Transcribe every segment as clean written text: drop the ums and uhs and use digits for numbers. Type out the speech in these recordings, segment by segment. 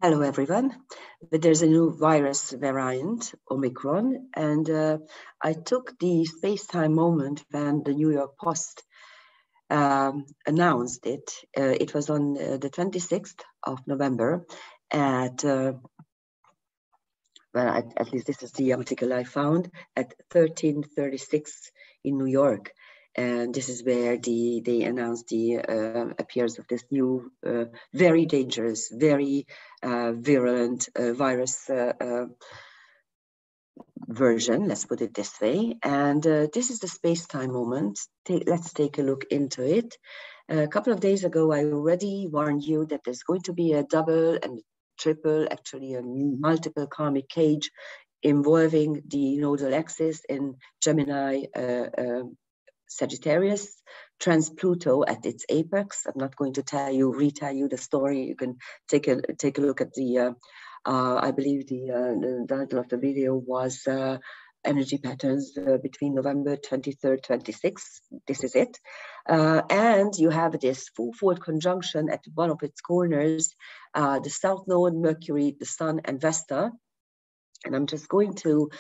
Hello, everyone. There's a new virus variant, Omicron, and I took the space-time moment when the New York Post announced it. It was on the 26th of November at, well, at least this is the article I found, at 13:36 in New York. And this is where they announced the appearance of this new, very dangerous, very virulent virus version, let's put it this way. And this is the space-time moment. Let's take a look into it. A couple of days ago, I already warned you that there's going to be a double and triple, actually a multiple karmic cage involving the nodal axis in Gemini, Sagittarius, trans-Pluto at its apex. I'm not going to retell you the story. You can take a look at the, I believe the title of the video was Energy Patterns between November 23rd, 26th. This is it. And you have this fourfold conjunction at one of its corners, the South Node, Mercury, the Sun, and Vesta. And I'm just going to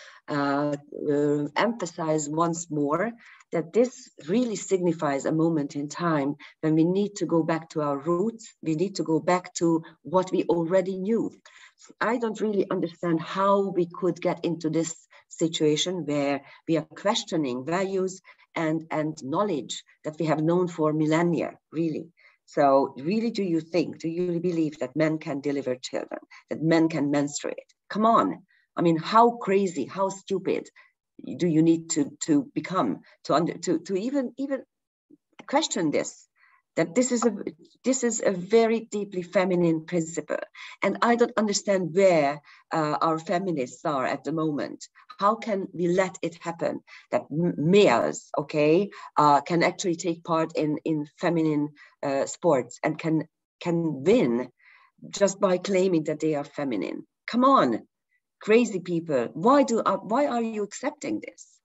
emphasize once more that this really signifies a moment in time when we need to go back to our roots. We need to go back to what we already knew. So I don't really understand how we could get into this situation where we are questioning values and knowledge that we have known for millennia, really. So really, do you believe that men can deliver children, that men can menstruate? Come on. I mean, how crazy, how stupid do you need to become to even question this? That this is a very deeply feminine principle, and I don't understand where our feminists are at the moment. How can we let it happen that males, okay, can actually take part in feminine sports and can win just by claiming that they are feminine? Come on. Crazy people, why are you accepting this?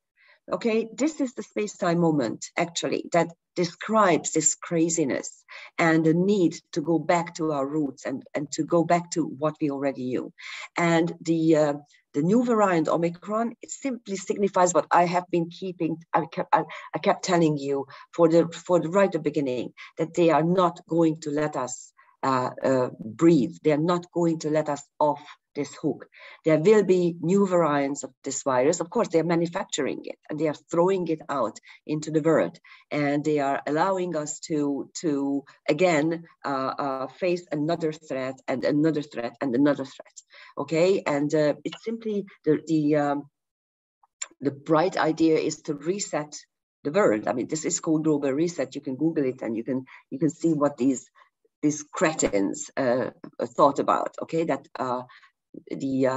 Okay, this is the space-time moment actually that describes this craziness and the need to go back to our roots and to go back to what we already knew. And the new variant Omicron, it simply signifies what I have been I kept telling you for the right at the beginning, that they are not going to let us breathe. They are not going to let us off this hook. There will be new variants of this virus. Of course, they're manufacturing it and they are throwing it out into the world, and they are allowing us to again face another threat and another threat and another threat. Okay, and it's simply the bright idea is to reset the world. I mean, this is called global reset. You can Google it and you can see what these cretins thought about. Okay, that the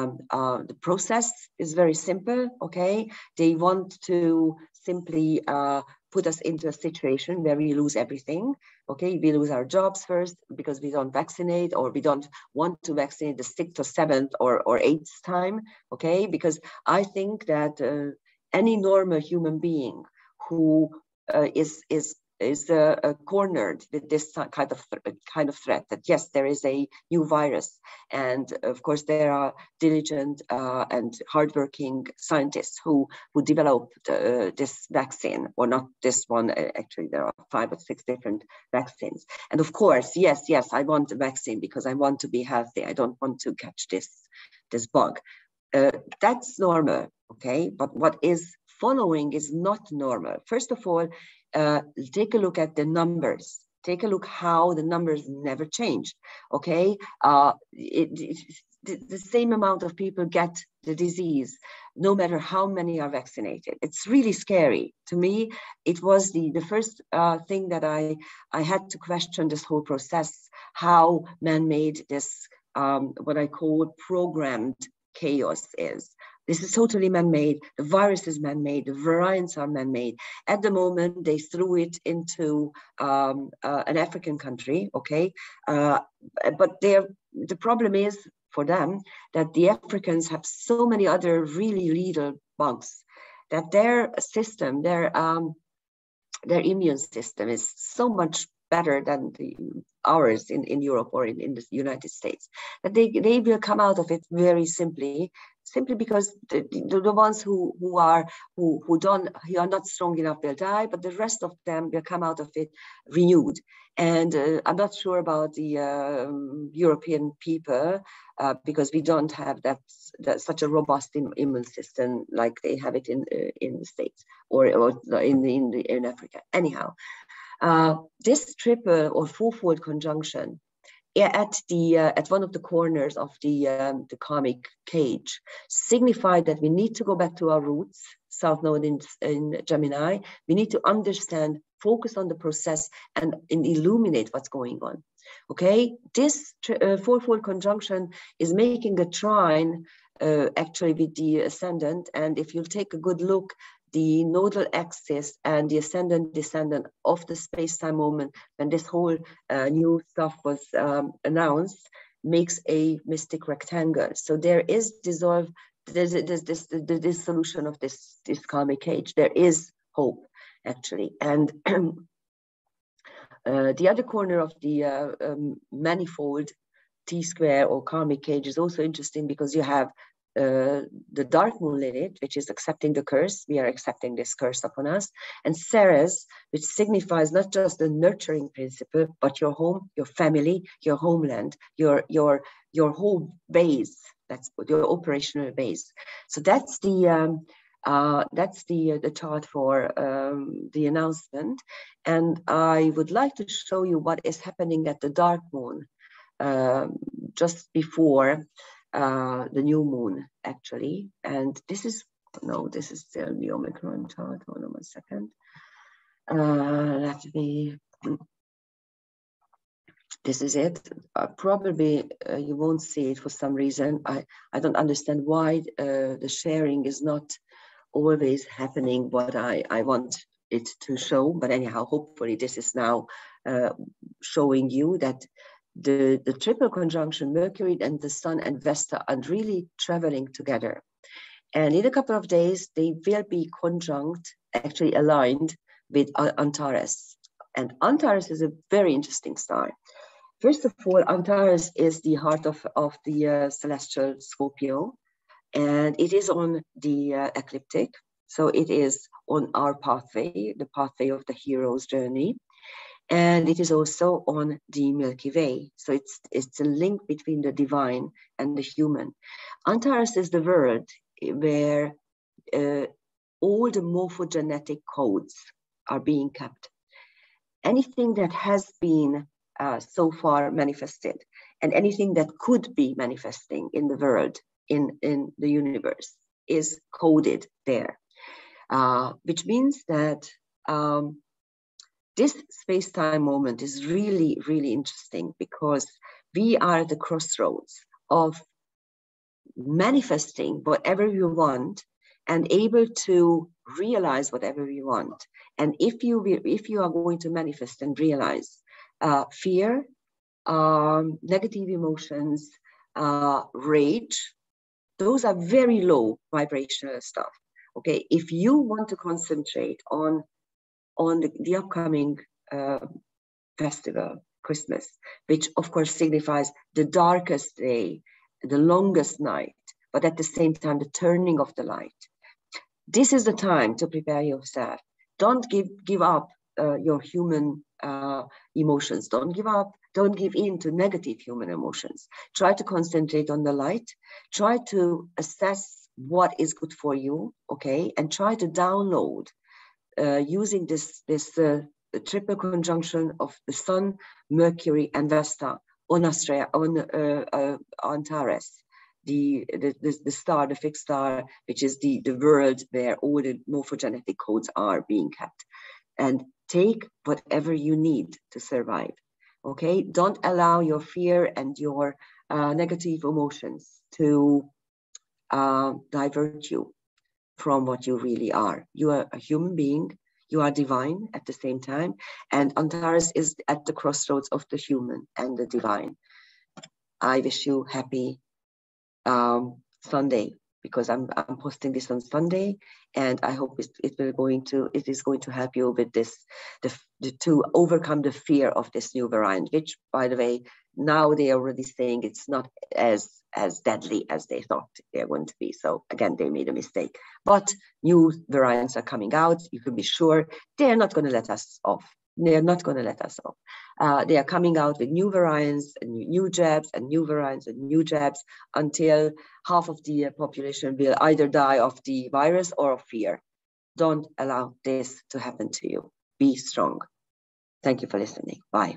process is very simple. Okay, they want to simply put us into a situation where we lose everything. Okay, we lose our jobs first because we don't vaccinate, or we don't want to vaccinate the 6th or 7th or 8th time. Okay, because I think that any normal human being who is cornered with this kind of threat, that yes, there is a new virus, and of course there are diligent and hardworking scientists who developed this vaccine, or not this one. Actually, there are 5 or 6 different vaccines, and of course, yes, I want a vaccine because I want to be healthy. I don't want to catch this bug. That's normal, okay? But what is following is not normal. First of all, take a look at the numbers. Take a look how the numbers never changed, okay? The same amount of people get the disease, no matter how many are vaccinated. It's really scary. To me, it was the first thing that I had to question this whole process, how man-made this, what I call programmed chaos is. This is totally man-made. The virus is man-made. The variants are man-made. At the moment, they threw it into an African country, okay? But the problem is for them that the Africans have so many other really lethal bugs that their system, their immune system is so much better than ours in Europe or in the United States, that they will come out of it very simply because the ones who are not strong enough will die, but the rest of them will come out of it renewed. And I'm not sure about the European people because we don't have that such a robust immune system like they have it in the States or in Africa. Anyhow, this triple or fourfold conjunction at one of the corners of the karmic cage signified that we need to go back to our roots, South Node in Gemini. We need to understand, focus on the process, and illuminate what's going on. Okay, this fourfold conjunction is making a trine actually with the ascendant, and if you take a good look, the nodal axis and the ascendant descendant of the space-time moment when this whole new stuff was announced makes a mystic rectangle. So there is there's the dissolution of this karmic cage. There is hope, actually. And the other corner of the manifold T-square or karmic cage is also interesting because you have the dark moon Lilith, which is accepting the curse. We are accepting this curse upon us. And Ceres, which signifies not just the nurturing principle, but your home, your family, your homeland, your home base. That's your operational base. So that's the chart for the announcement. And I would like to show you what is happening at the dark moon just before the new moon, actually. And this is still the Omicron chart. Hold on 1 second. This is it. Probably you won't see it for some reason. I don't understand why the sharing is not always happening what I want it to show. But anyhow, hopefully this is now showing you that the triple conjunction Mercury and the Sun and Vesta are really traveling together. And in a couple of days, they will be conjunct, actually aligned with Antares. And Antares is a very interesting star. First of all, Antares is the heart of the celestial Scorpio, and it is on the ecliptic. So it is on our pathway, the pathway of the hero's journey. And it is also on the Milky Way. So it's a link between the divine and the human. Antares is the world where all the morphogenetic codes are being kept. Anything that has been so far manifested and anything that could be manifesting in the world, in the universe, is coded there, which means that this space-time moment is really, really interesting because we are at the crossroads of manifesting whatever we want and able to realize whatever we want. And if you are going to manifest and realize fear, negative emotions, rage, those are very low vibrational stuff. Okay, if you want to concentrate on the upcoming festival, Christmas, which of course signifies the darkest day, the longest night, but at the same time, the turning of the light. This is the time to prepare yourself. Don't give up your human emotions. Don't give in to negative human emotions. Try to concentrate on the light. Try to assess what is good for you, okay? And try to download using this triple conjunction of the Sun, Mercury, and Vesta on Antares, the star, the fixed star, which is the world where all the morphogenetic codes are being kept. And take whatever you need to survive, okay? Don't allow your fear and your negative emotions to divert you from what you really are. You are a human being, you are divine at the same time, and Antares is at the crossroads of the human and the divine. I wish you happy Sunday. because I'm posting this on Sunday, and I hope it is going to help you with this, to overcome the fear of this new variant, which, by the way, now they are already saying it's not as deadly as they thought they're going to be. So again, they made a mistake. But new variants are coming out. You can be sure they're not going to let us off. They're not going to let us off. They are coming out with new variants and new jabs and new variants and new jabs until half of the population will either die of the virus or of fear. Don't allow this to happen to you. Be strong. Thank you for listening. Bye.